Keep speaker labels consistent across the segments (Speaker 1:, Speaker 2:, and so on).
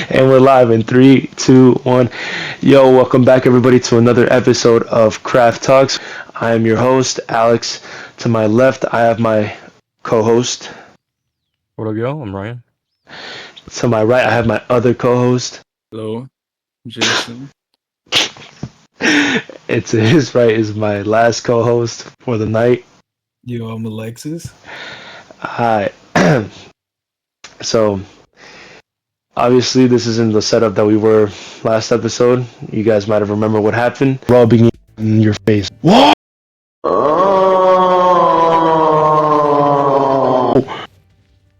Speaker 1: And we're live in 3, 2, 1. Yo, welcome back everybody to another episode of Craft Talks. I am your host, Alex. To my left, I have my co-host.
Speaker 2: What up, y'all? I'm Ryan.
Speaker 1: To my right, I have my other co-host.
Speaker 3: Hello, Jason.
Speaker 1: To his right is my last co-host for the night.
Speaker 3: Yo, I'm Alexis.
Speaker 1: Hi. So, obviously, this isn't the setup that we were last episode. You guys might have remembered what happened. We're all being in your face. What?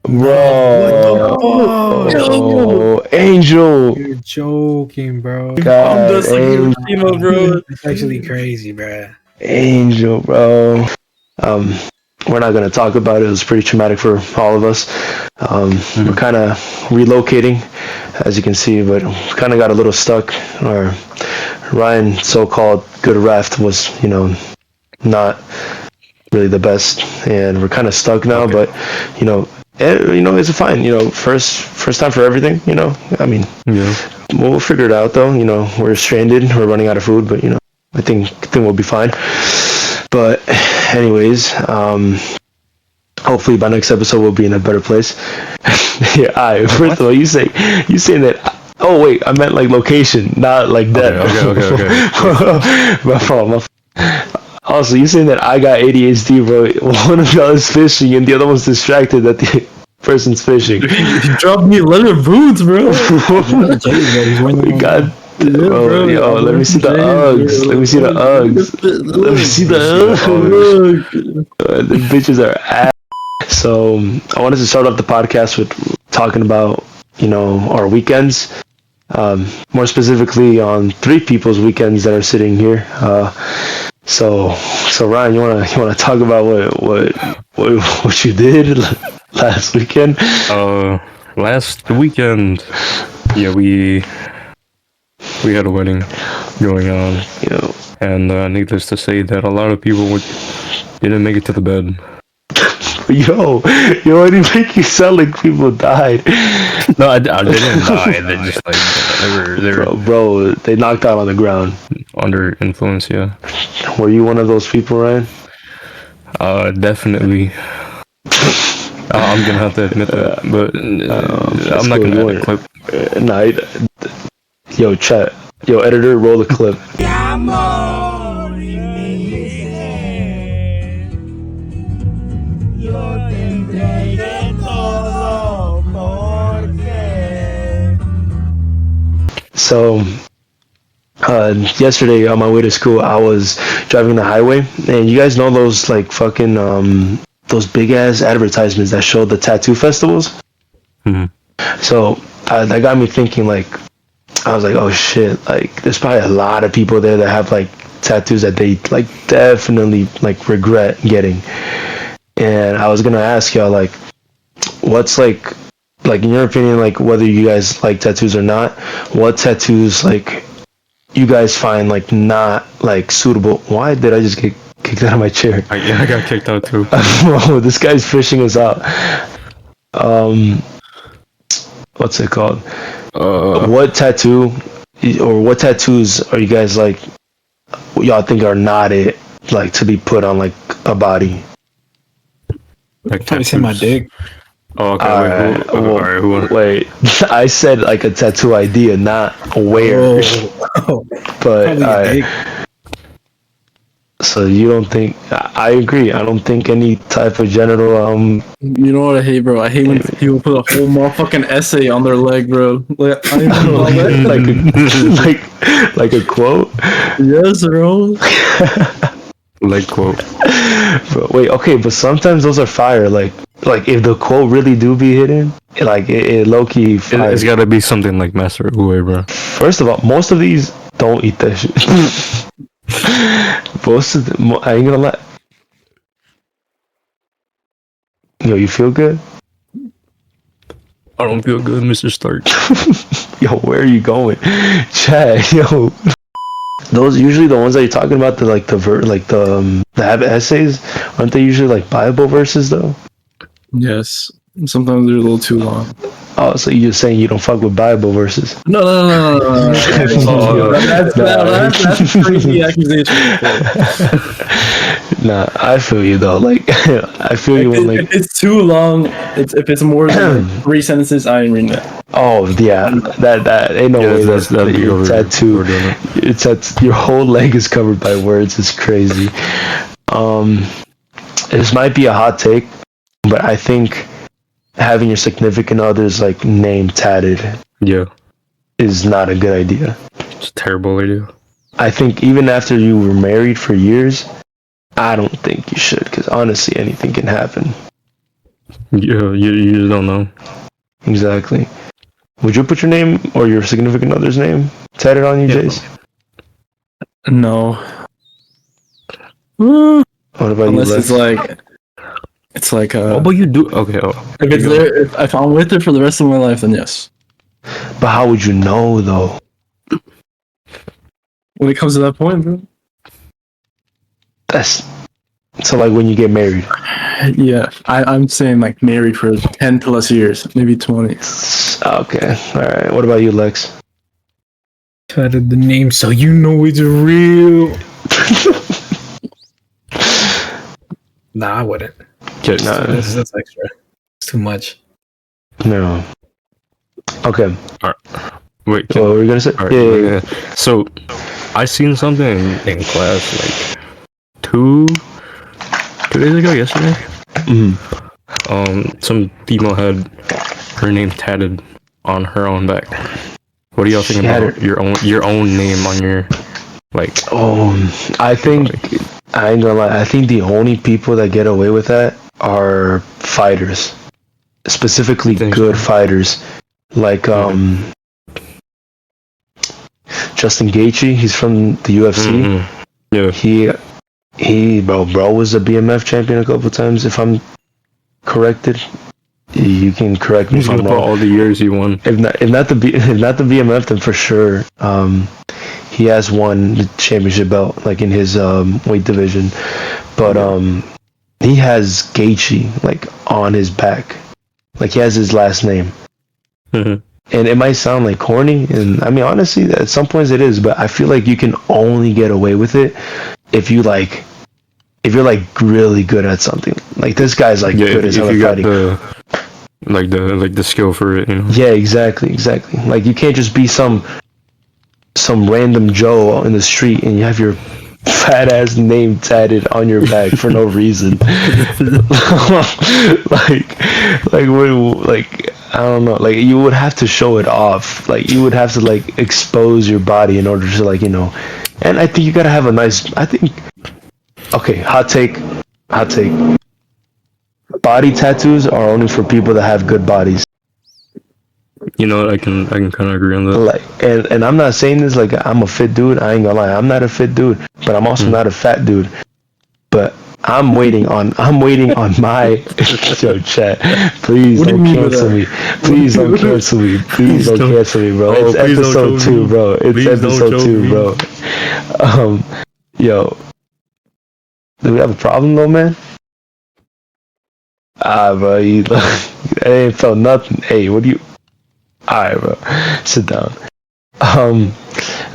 Speaker 1: Bro. Oh, Angel.
Speaker 3: You're joking, bro.
Speaker 1: God,
Speaker 3: I'm just like
Speaker 1: Angel.
Speaker 3: Hiroshima, bro. It's actually crazy, bro.
Speaker 1: Angel, bro. We're not gonna talk about it. It was pretty traumatic for all of us. We're kind of relocating, as you can see, but kind of got a little stuck. Our Ryan's so-called good raft was, not really the best, and we're kind of stuck now.
Speaker 2: Okay.
Speaker 1: But it's fine. First time for everything. I mean,
Speaker 2: Yeah.
Speaker 1: we'll figure it out though. We're stranded. We're running out of food, but I think we'll be fine. But anyways, hopefully by next episode we'll be in a better place. Yeah, alright. First of all, you saying that. Oh wait, I meant like location, not like that.
Speaker 2: Okay.
Speaker 1: My fault. Also, you saying that I got ADHD, bro. One of y'all is fishing and the other one's distracted that the person's fishing.
Speaker 3: You dropped me leather boots, bro.
Speaker 1: We got. Bro, yo, let me see the Uggs. Let me see the Uggs. The bitches are ass. So I wanted to start off the podcast with talking about our weekends. More specifically on three people's weekends that are sitting here. So Ryan, you wanna talk about what you did last weekend?
Speaker 2: Last weekend, yeah, we had a wedding going on, and needless to say that a lot of people didn't make it to the bed.
Speaker 1: Yo, it make you sound like people died.
Speaker 2: No, they didn't die. They just they were
Speaker 1: Bro, they knocked out on the ground.
Speaker 2: under influence. Yeah.
Speaker 1: Were you one of those people, Ryan?
Speaker 2: Definitely. I'm gonna have to admit that, but I'm not gonna add a clip.
Speaker 1: Yo, chat. Yo, editor, roll the clip. So, yesterday on my way to school, I was driving the highway, and you guys know those like fucking those big ass advertisements that show the tattoo festivals.
Speaker 2: Mhm.
Speaker 1: So that got me thinking. Like, I was like, oh shit! Like, there's probably a lot of people there that have like tattoos that they like definitely like regret getting. And I was gonna ask y'all like, what's like in your opinion, like whether you guys like tattoos or not, what tattoos like you guys find like not like suitable? Why did I just get kicked out of my chair?
Speaker 2: I got kicked out too.
Speaker 1: Bro, this guy's fishing us out. What's it called? What tattoo or what tattoos are you guys like? Y'all think are not it like to be put on like a body?
Speaker 2: Like
Speaker 3: Probably say my dick.
Speaker 2: Oh, okay.
Speaker 1: Wait, I said like a tattoo idea, not where. But
Speaker 3: dick.
Speaker 1: so you don't think? I agree. I don't think any type of genital.
Speaker 3: You know what I hate, bro? I hate when people put a whole motherfucking essay on their leg, bro. Like,
Speaker 1: like a quote.
Speaker 3: Yes, bro.
Speaker 2: Leg quote.
Speaker 1: But wait, okay, but sometimes those are fire. Like if the quote really do be hidden, like it low key fire.
Speaker 2: It's gotta be something like Master Uwe, bro.
Speaker 1: First of all, most of these don't eat that shit. Most of them, I ain't gonna lie. Yo, you feel good?
Speaker 2: I don't feel good, Mr. Stark.
Speaker 1: Yo, where are you going? Chad, yo. Those usually the ones that you're talking about, that have essays, aren't they usually like Bible verses though?
Speaker 3: Yes. Sometimes they're a little too long.
Speaker 1: Oh, so you just saying you don't fuck with Bible verses?
Speaker 3: No. That's a crazy accusation.
Speaker 1: Nah, I feel you though. Like, I feel you when
Speaker 3: If it's too long, if it's more than like 3 sentences, I ain't reading it.
Speaker 1: oh yeah, that ain't no way
Speaker 2: that'd be
Speaker 1: your tattoo.
Speaker 2: overdone it.
Speaker 1: Your whole leg is covered by words. It's crazy. This might be a hot take, but I think having your significant other's like name tatted
Speaker 2: Yeah,
Speaker 1: is not a good idea.
Speaker 2: it's a terrible idea.
Speaker 1: I think even after you were married for years, I don't think you should, because honestly, anything can happen.
Speaker 2: Yeah, you just don't know.
Speaker 1: Exactly. Would you put your name or your significant other's name tatted on you, Jace?
Speaker 3: No.
Speaker 1: What about
Speaker 3: Unless
Speaker 1: you,
Speaker 3: it's like
Speaker 2: What about you do? Okay,
Speaker 3: if it's there, if I'm with it for the rest of my life, then yes.
Speaker 1: But how would you know though?
Speaker 3: When it comes to that point, bro.
Speaker 1: That's so like when you get married.
Speaker 3: Yeah, I'm saying like married for 10 plus years, maybe 20.
Speaker 1: Okay, all right. What about you, Lex?
Speaker 4: Tatted the name so you know it's real. Nah, I wouldn't.
Speaker 2: Okay,
Speaker 4: That's extra. It's too much.
Speaker 1: No. Okay.
Speaker 2: wait.
Speaker 1: What were you gonna say?
Speaker 2: Alright,
Speaker 1: Yeah.
Speaker 2: So, I seen something in class like two days ago, yesterday. Some female had her name tatted on her own back. What do y'all think
Speaker 1: She had
Speaker 2: about your own name on your like?
Speaker 1: I think I ain't gonna lie. I think the only people that get away with that are fighters, specifically good fighters, like Justin Gaethje. He's from the UFC.
Speaker 2: Yeah.
Speaker 1: He bro was a BMF champion a couple times. If I'm corrected, you can correct me if I'm wrong.
Speaker 2: All the years he won.
Speaker 1: If not the BMF, then for sure he has won the championship belt like in his weight division. But he has Gaethje like on his back, like he has his last name. And it might sound like corny, and I mean honestly, at some points it is. But I feel like you can only get away with it if you're like really good at something. Like this guy's like good as hell at fighting.
Speaker 2: The skill for it, you know.
Speaker 1: Yeah, exactly. Like you can't just be some random Joe in the street and you have your fat ass name tatted on your back for no reason. like I don't know. Like you would have to show it off. Like you would have to like expose your body in order to like And I think you gotta have a nice. Okay, hot take. Body tattoos are only for people that have good bodies.
Speaker 2: You know what? I can kind of agree on that.
Speaker 1: Like, and I'm not saying this like I'm a fit dude. I ain't gonna lie. I'm not a fit dude, but I'm also not a fat dude. But I'm waiting on my yo chat. Please don't cancel me. Please don't cancel me. Please don't cancel me, bro. It's episode 2, bro. It's episode 2, bro. Yo, do we have a problem though, man? Bro, you ain't felt nothing. Hey, what do you? Alright, bro, sit down.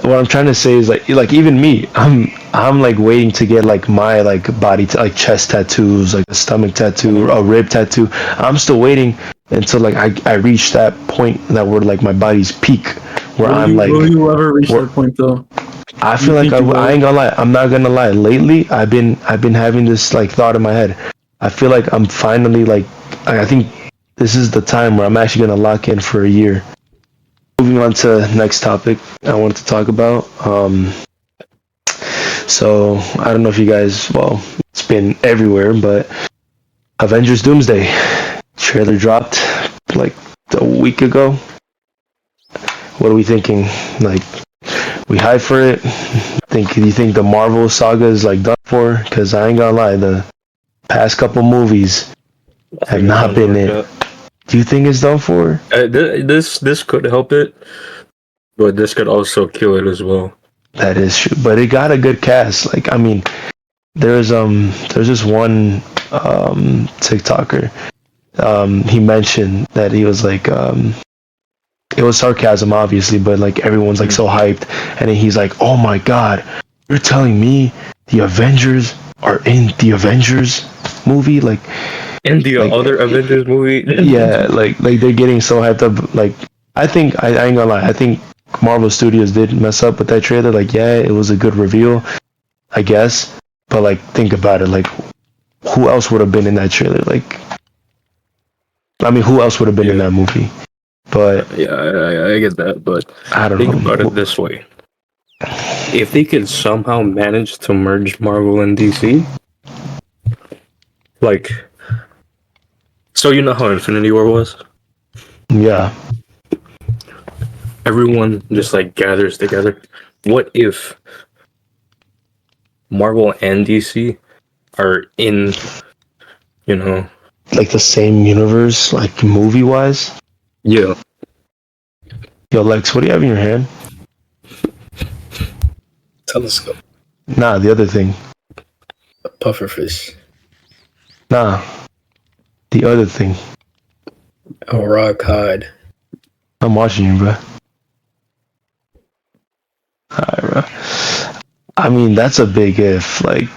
Speaker 1: What I'm trying to say is like even me, I'm like waiting to get like my like body like chest tattoos, like a stomach tattoo, or a rib tattoo. I'm still waiting until like I reach that point that where like my body's peak, where
Speaker 3: Will you ever reach that point though?
Speaker 1: I feel like I ain't gonna lie. I'm not gonna lie. Lately, I've been having this like thought in my head. I feel like I'm finally like I think this is the time where I'm actually gonna lock in for a year. Moving on to the next topic I wanted to talk about. So I don't know if you guys, well, it's been everywhere, but Avengers Doomsday trailer dropped like a week ago. What are we thinking? Like, we hype for it? Do you think the Marvel saga is like done for? Because I ain't gonna lie, the past couple movies have not been it. Do you think it's done for?
Speaker 2: This could help it, but this could also kill it as well.
Speaker 1: That is true, but it got a good cast. Like, I mean, there's this one TikToker he mentioned that he was like, it was sarcasm, obviously, but like everyone's like so hyped, and then he's like, "Oh my god, you're telling me the Avengers are in the Avengers movie?" Like,
Speaker 2: And the other Avengers movie.
Speaker 1: yeah, like they're getting so hyped up. Like, I ain't gonna lie, I think Marvel Studios did mess up with that trailer. Like, yeah, it was a good reveal, I guess, but like think about it, like who else would have been in that trailer? Like, I mean, who else would have been in that movie? But
Speaker 2: Yeah, I get that, but
Speaker 1: I don't
Speaker 2: think
Speaker 1: know.
Speaker 2: about it this way: if they could somehow manage to merge Marvel and DC, like, so you know how Infinity War was?
Speaker 1: Yeah,
Speaker 2: Everyone just like gathers together. What if Marvel and DC are in, you know,
Speaker 1: like the same universe, like movie wise.
Speaker 2: yeah,
Speaker 1: Yo, Lex, what do you have in your hand?
Speaker 4: Telescope.
Speaker 1: Nah, the other thing.
Speaker 4: Pufferfish.
Speaker 1: Nah, the other thing.
Speaker 4: A raw cod.
Speaker 1: I'm watching you, bro. Alright, bro. I mean, that's a big if. Like,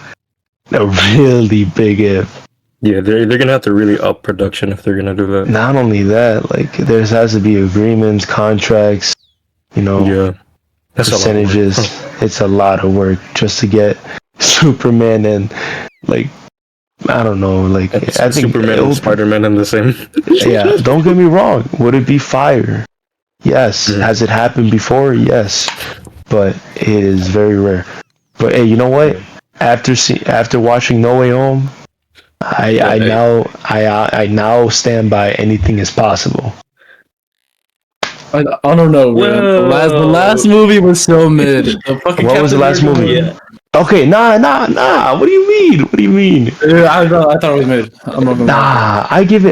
Speaker 1: a really big if.
Speaker 2: yeah, they're gonna have to really up production if they're gonna do that.
Speaker 1: Not only that, like, there has to be agreements, contracts,
Speaker 2: Yeah, that's
Speaker 1: percentages.
Speaker 2: a lot of work.
Speaker 1: It's a lot of work just to get Superman and, like, I don't know, like, I think
Speaker 2: Superman and Spider-Man in the same.
Speaker 1: yeah, don't get me wrong. Would it be fire? Yes. Has it happened before? Yes. But it is very rare. But hey, you know what? After watching No Way Home, I now stand by anything is possible.
Speaker 3: I don't know, man. The last movie was so mid. The fucking
Speaker 1: What was the last
Speaker 3: Captain
Speaker 1: movie?
Speaker 3: America
Speaker 1: Okay, nah. What do you mean? What do you mean?
Speaker 3: Yeah, I thought it was mid. I'm not gonna lie.
Speaker 1: Nah, I give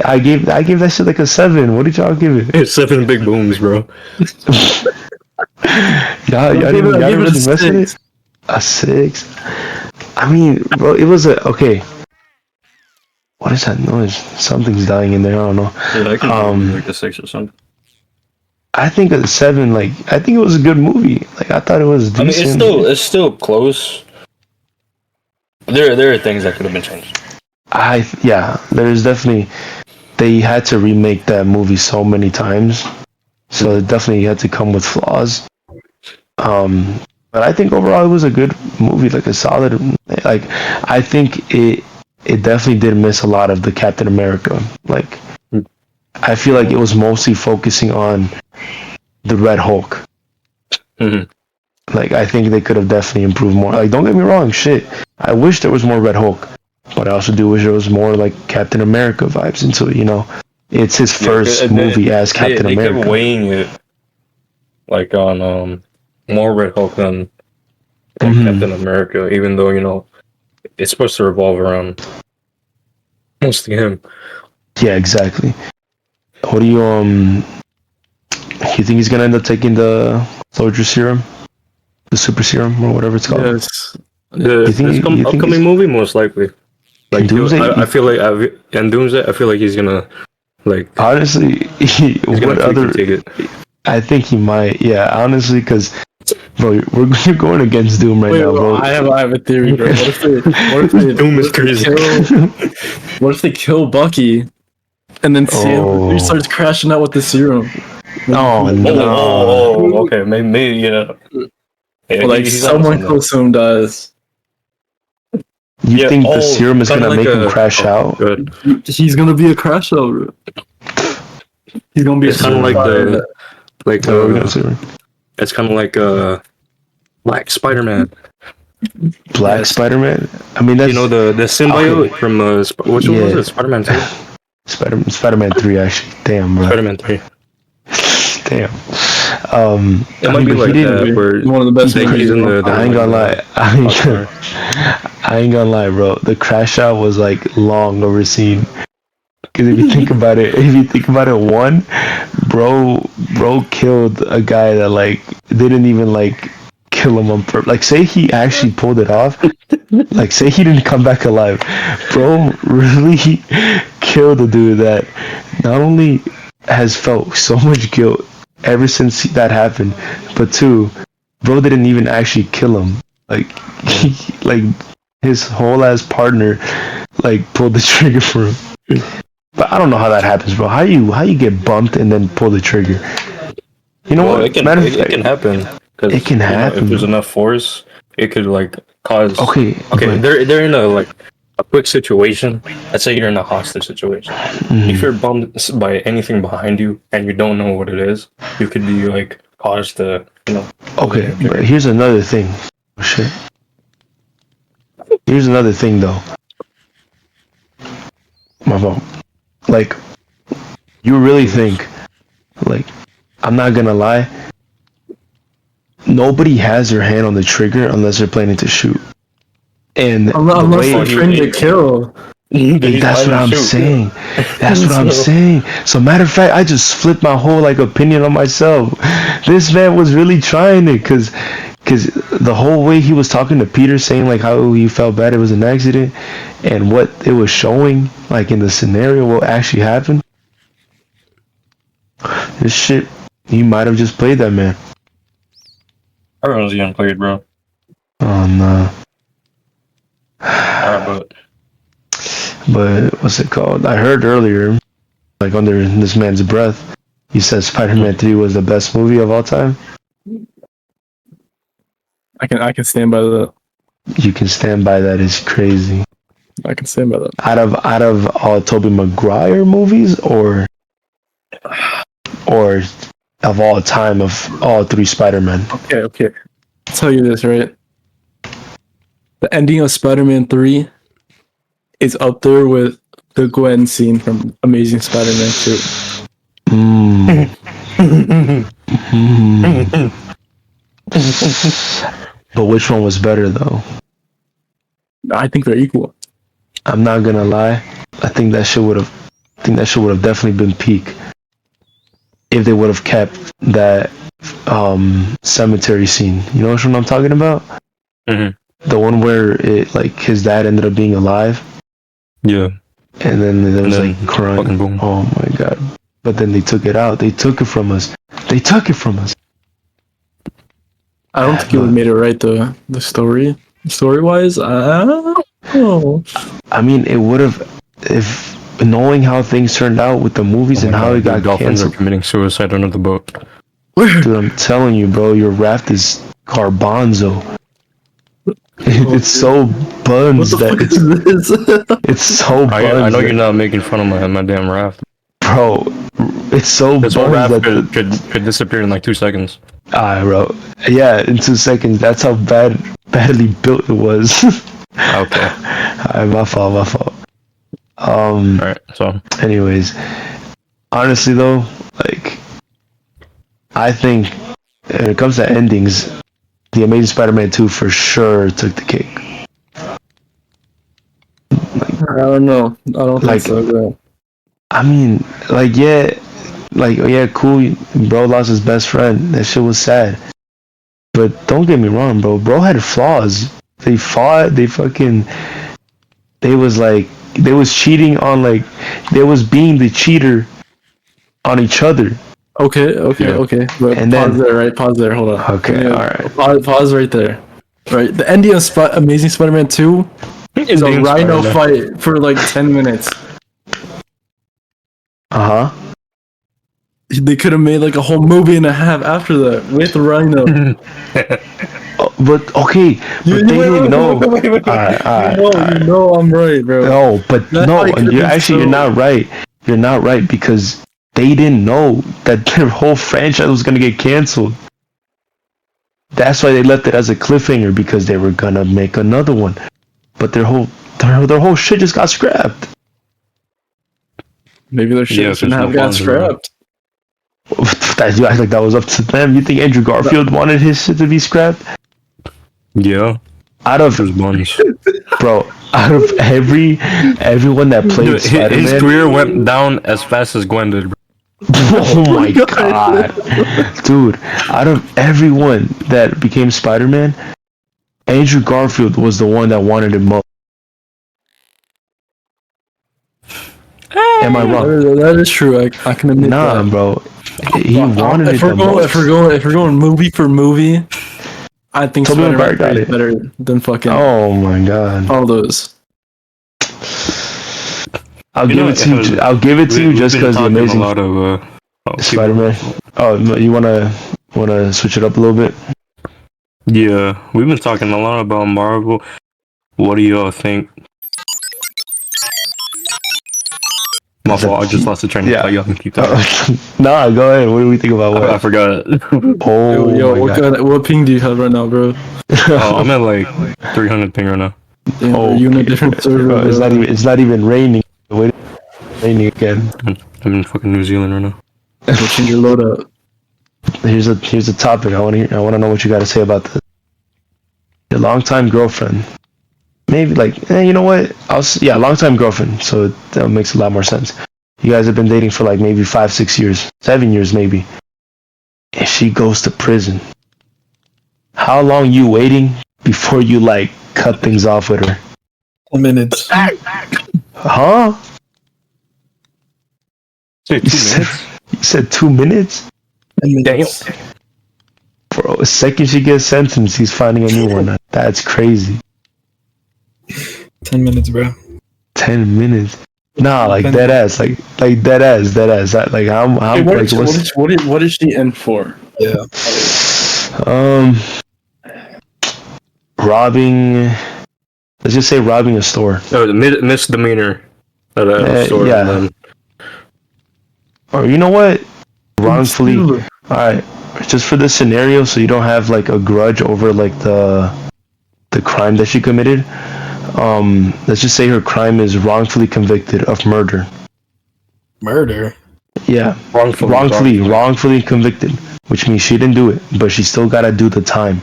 Speaker 1: that shit like a 7. What did y'all give it?
Speaker 2: It's 7 big booms, bro.
Speaker 1: Y'all
Speaker 3: I
Speaker 1: didn't
Speaker 3: gave it a
Speaker 1: invest in
Speaker 3: 6.
Speaker 1: it? A 6? I mean, bro, it was okay. What is that noise? Something's dying in there. I don't know.
Speaker 2: Yeah, I can like a 6 or something.
Speaker 1: I think a 7. Like, I think it was a good movie. Like, I thought it was decent.
Speaker 2: I mean, it's still close. There are things that could have been changed.
Speaker 1: There's definitely, they had to remake that movie so many times, so it definitely had to come with flaws. But I think overall it was a good movie, like a solid. Like, I think it definitely did miss a lot of the Captain America. Like, I feel like it was mostly focusing on the Red Hulk.
Speaker 2: Mm-hmm.
Speaker 1: Like, I think they could have definitely improved more. Like, don't get me wrong, shit. I wish there was more Red Hulk, but I also do wish there was more like Captain America vibes into it. It's his first movie as Captain America.
Speaker 2: They kept weighing it like on more Red Hulk than Captain America, even though it's supposed to revolve around mostly him.
Speaker 1: Yeah, exactly. What do you think he's gonna end up taking the soldier serum, the super serum, or whatever it's called?
Speaker 3: Yes.
Speaker 2: The upcoming movie, most likely. Like
Speaker 1: Doomsday?
Speaker 2: I feel like and Doomsday, I feel like he's gonna like.
Speaker 1: Honestly, what other?
Speaker 2: Take it.
Speaker 1: I think he might. Yeah, honestly, because bro, you're going against Doom right now, bro.
Speaker 3: I have a theory, bro. What if they
Speaker 2: Doom is crazy.
Speaker 3: What if they kill Bucky, and then Sam starts crashing out with the serum?
Speaker 1: Oh no!
Speaker 2: Oh, okay, maybe yeah.
Speaker 3: Or like someone close to him dies.
Speaker 1: You think the serum is gonna make him crash out?
Speaker 2: Good.
Speaker 3: He's gonna be a crash out, bro. He's gonna be.
Speaker 2: It's kind of like it's kind of like Black Spider-Man.
Speaker 1: Black Spider-Man. I mean, that's
Speaker 2: the symbiote from which one was it? Spider-Man 2.
Speaker 1: Spider-Man 3 actually. Damn, bro.
Speaker 2: Spider-Man 3.
Speaker 1: Damn.
Speaker 2: It might be like that. Where
Speaker 3: one of the best
Speaker 2: movies in the.
Speaker 1: I ain't gonna lie. I ain't gonna lie, bro. The crash out was like long overseen. Because if you think about it, bro killed a guy that like didn't even like kill him on purpose. Like, say he actually pulled it off. Like, say he didn't come back alive. Bro really killed the dude that not only has felt so much guilt ever since that happened, but two, bro didn't even actually kill him. Like, like his whole ass partner, like, pulled the trigger for him. But I don't know how that happens, bro. How you get bumped and then pull the trigger? You know what?
Speaker 2: It can happen.
Speaker 1: It can happen.
Speaker 2: If there's enough force, it could like cause.
Speaker 1: Okay.
Speaker 2: They're in a quick situation. Let's say you're in a hostage situation. If you're bumped by anything behind you and you don't know what it is, you could be like caused to,
Speaker 1: Okay, but here's another thing. Oh, shit. Here's another thing, though. My fault. Like, you really think, like, I'm not gonna lie, nobody has their hand on the trigger unless they're planning to shoot. And
Speaker 3: unless they're trained to kill.
Speaker 1: That's what I'm saying. That's what I'm saying. So, matter of fact, I just flipped my whole like opinion on myself. This man was really trying it, cause the whole way he was talking to Peter, saying like how he felt bad it was an accident, and what it was showing like in the scenario what actually happened. This shit, he might have just played that man.
Speaker 2: I was young played, bro.
Speaker 1: Oh no. But what's it called? I heard earlier, like under this man's breath, he said Spider-Man 3 was the best movie of all time.
Speaker 3: I can stand by that.
Speaker 1: You can stand by that. It's crazy.
Speaker 3: I can stand by that.
Speaker 1: Out of all Tobey Maguire movies, or of all time of all three Spider-Men.
Speaker 3: Okay. I'll tell you this, right? The ending of Spider-Man 3 is up there with the Gwen scene from Amazing Spider-Man 2.
Speaker 1: But which one was better, though?
Speaker 3: I think they're equal.
Speaker 1: I'm not gonna lie. I think that shit would have definitely been peak if they would have kept that cemetery scene. You know what I'm talking about?
Speaker 2: Mm-hmm.
Speaker 1: The one where it like his dad ended up being alive.
Speaker 2: Yeah.
Speaker 1: And then there was like crying.
Speaker 2: Boom.
Speaker 1: Oh my god. But then they took it out. They took it from us.
Speaker 3: I don't think it would have made it right, though. The story-wise, I don't know.
Speaker 1: I mean, it would have, if knowing how things turned out with the movies and how it got
Speaker 2: dolphins
Speaker 1: canceled.
Speaker 2: are committing suicide under the boat.
Speaker 1: Dude, I'm telling you, bro, your raft is garbanzo. It's so buns that it's so buns.
Speaker 2: I know you're not making fun of my damn raft.
Speaker 1: Bro, it's so
Speaker 2: this
Speaker 1: buns
Speaker 2: whole raft
Speaker 1: that
Speaker 2: could disappear in like 2 seconds.
Speaker 1: Bro. Yeah, in 2 seconds. That's how badly built it was.
Speaker 2: Okay.
Speaker 1: My fault.
Speaker 2: Alright, so.
Speaker 1: Anyways, honestly though, like, I think when it comes to endings, The Amazing Spider-Man 2 for sure took the cake.
Speaker 3: I don't know. I don't think so, bro.
Speaker 1: I mean, cool, bro lost his best friend. That shit was sad. But don't get me wrong, bro. Bro had flaws. They fought, they was cheating on, like, they was being the cheater on each other.
Speaker 3: Okay. But
Speaker 1: And
Speaker 3: pause there, right? Pause there. Hold on.
Speaker 1: Okay, alright.
Speaker 3: Pause right there. Right. The ending of Amazing Spider-Man 2 is a rhino fight for like 10 minutes.
Speaker 1: Uh-huh.
Speaker 3: They could have made like a whole movie and a half after that with Rhino.
Speaker 1: But okay, but they didn't know.
Speaker 3: Wait. You know I'm right, bro.
Speaker 1: No, but no, you're not right. You're not right, because they didn't know that their whole franchise was gonna get canceled. That's why they left it as a cliffhanger, because they were gonna make another one, but their whole shit just got scrapped.
Speaker 3: Maybe their shit shouldn't have got scrapped.
Speaker 1: You act like that was up to them. You think Andrew Garfield wanted his shit to be scrapped?
Speaker 2: Yeah.
Speaker 1: Out of everyone that played Spider-Man,
Speaker 2: his career went down as fast as Gwen did.
Speaker 1: Oh my god. Dude, out of everyone that became Spider-Man, Andrew Garfield was the one that wanted it most. Am I wrong?
Speaker 3: That is true. I can admit
Speaker 1: Nah,
Speaker 3: that.
Speaker 1: bro. He wanted it
Speaker 3: If
Speaker 1: the most.
Speaker 3: if we're going movie for movie, I think
Speaker 1: Tobey
Speaker 3: Spider-Man
Speaker 1: Maguire got
Speaker 3: 3 is
Speaker 1: it.
Speaker 3: better than fucking
Speaker 1: Oh my god.
Speaker 3: all those.
Speaker 1: I'll give it to you. I'll give it to you just because the Amazing
Speaker 2: a lot of
Speaker 1: Spider-Man. Oh, you wanna switch it up a little bit?
Speaker 2: Yeah, we've been talking a lot about Marvel. What do y'all think? My fault. I just lost the train of thought. Y'all can keep talking.
Speaker 1: Nah, go ahead. What do we think about what?
Speaker 2: I forgot.
Speaker 1: Oh
Speaker 3: Yo,
Speaker 1: my god.
Speaker 3: what ping do you have right now, bro?
Speaker 2: Oh, I'm at like 300 ping right now.
Speaker 3: Damn,
Speaker 1: Oh,
Speaker 3: are you in a different server, bro?
Speaker 1: It's not even raining. Wait, raining again.
Speaker 2: I'm in fucking New Zealand right now.
Speaker 3: Go change your load up.
Speaker 1: Here's a topic. I want to know what you got to say about this. Your longtime girlfriend. Maybe like, you know what? Longtime girlfriend. So that makes a lot more sense. You guys have been dating for like maybe 5, 6 years, 7 years maybe. If she goes to prison, how long you waiting before you like cut things off with her?
Speaker 4: 10 minutes.
Speaker 1: Huh?
Speaker 2: Say 2 minutes?
Speaker 1: You said 2 minutes?
Speaker 4: 10 minutes.
Speaker 1: Bro, the second she gets sentenced, he's finding a new one. That's crazy.
Speaker 4: 10 minutes, bro.
Speaker 1: 10 minutes. Nah, like dead ass, like dead ass. Like how
Speaker 3: Hey,
Speaker 1: like
Speaker 3: what is she in for?
Speaker 4: Yeah.
Speaker 1: Robbing. Let's just say robbing a store.
Speaker 2: Oh, the misdemeanor at a store.
Speaker 1: Yeah.
Speaker 2: And then...
Speaker 1: Or you know what? Wrongfully. All right. Just for this scenario, so you don't have like a grudge over like the crime that she committed. Let's just say her crime is wrongfully convicted of murder.
Speaker 4: Murder?
Speaker 1: Yeah. Wrongfully convicted, which means she didn't do it, but she still gotta do the time.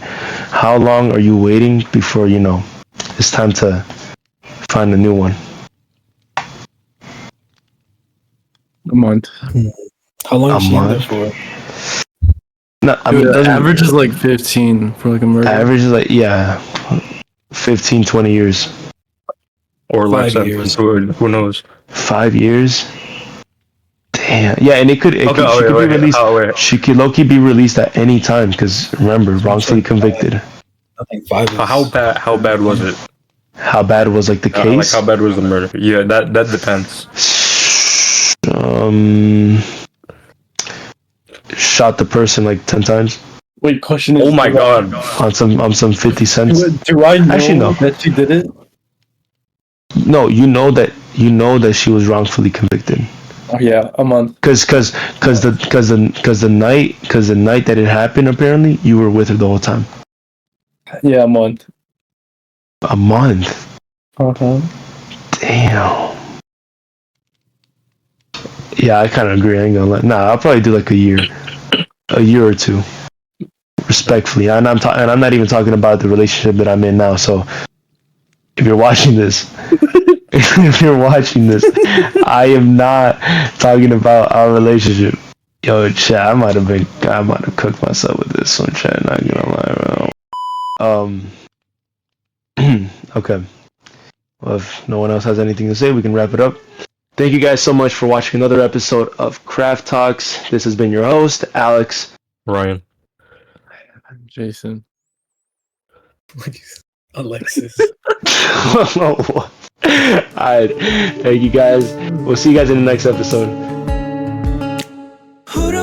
Speaker 1: How long are you waiting before it's time to find a new one?
Speaker 3: A month.
Speaker 4: How long is she in there
Speaker 1: month?
Speaker 4: for?
Speaker 1: No, I mean,
Speaker 3: the average is like 15 for like a murder.
Speaker 1: Average is like 15, 20 years.
Speaker 2: Or life
Speaker 4: 5 years.
Speaker 2: sentence. Who knows?
Speaker 1: 5 years. Damn. Yeah, and she could be released. She could low-key be released at any time because remember, wrongfully convicted.
Speaker 4: I think 5 is...
Speaker 2: How bad was it?
Speaker 1: How bad was like the case?
Speaker 2: Like how bad was the murder? Yeah, that depends.
Speaker 1: Shot the person like 10 times.
Speaker 3: Wait, question is.
Speaker 2: Oh my god.
Speaker 1: On some 50 cents.
Speaker 3: Do I know
Speaker 1: Actually, no.
Speaker 3: that she did it?
Speaker 1: No, you know that she was wrongfully convicted.
Speaker 3: Oh yeah, a month.
Speaker 1: Cause the night that it happened, apparently you were with her the whole time.
Speaker 3: Yeah, a month.
Speaker 1: A month.
Speaker 3: Uh-huh.
Speaker 1: Damn. Yeah, I kind of agree. I ain't gonna lie. Nah, I'll probably do like a year or two, respectfully. And I'm not even talking about the relationship that I'm in now. So, if you're watching this, I am not talking about our relationship. Yo, chat, I might have cooked myself with this one, chat. Not gonna lie, bro. Okay. Well, if no one else has anything to say, we can wrap it up. Thank you guys so much for watching another episode of Craft Talks. This has been your host, Alex.
Speaker 2: Ryan.
Speaker 3: Jason.
Speaker 4: Alexis.
Speaker 1: Alright. Thank you guys. We'll see you guys in the next episode.
Speaker 5: Who do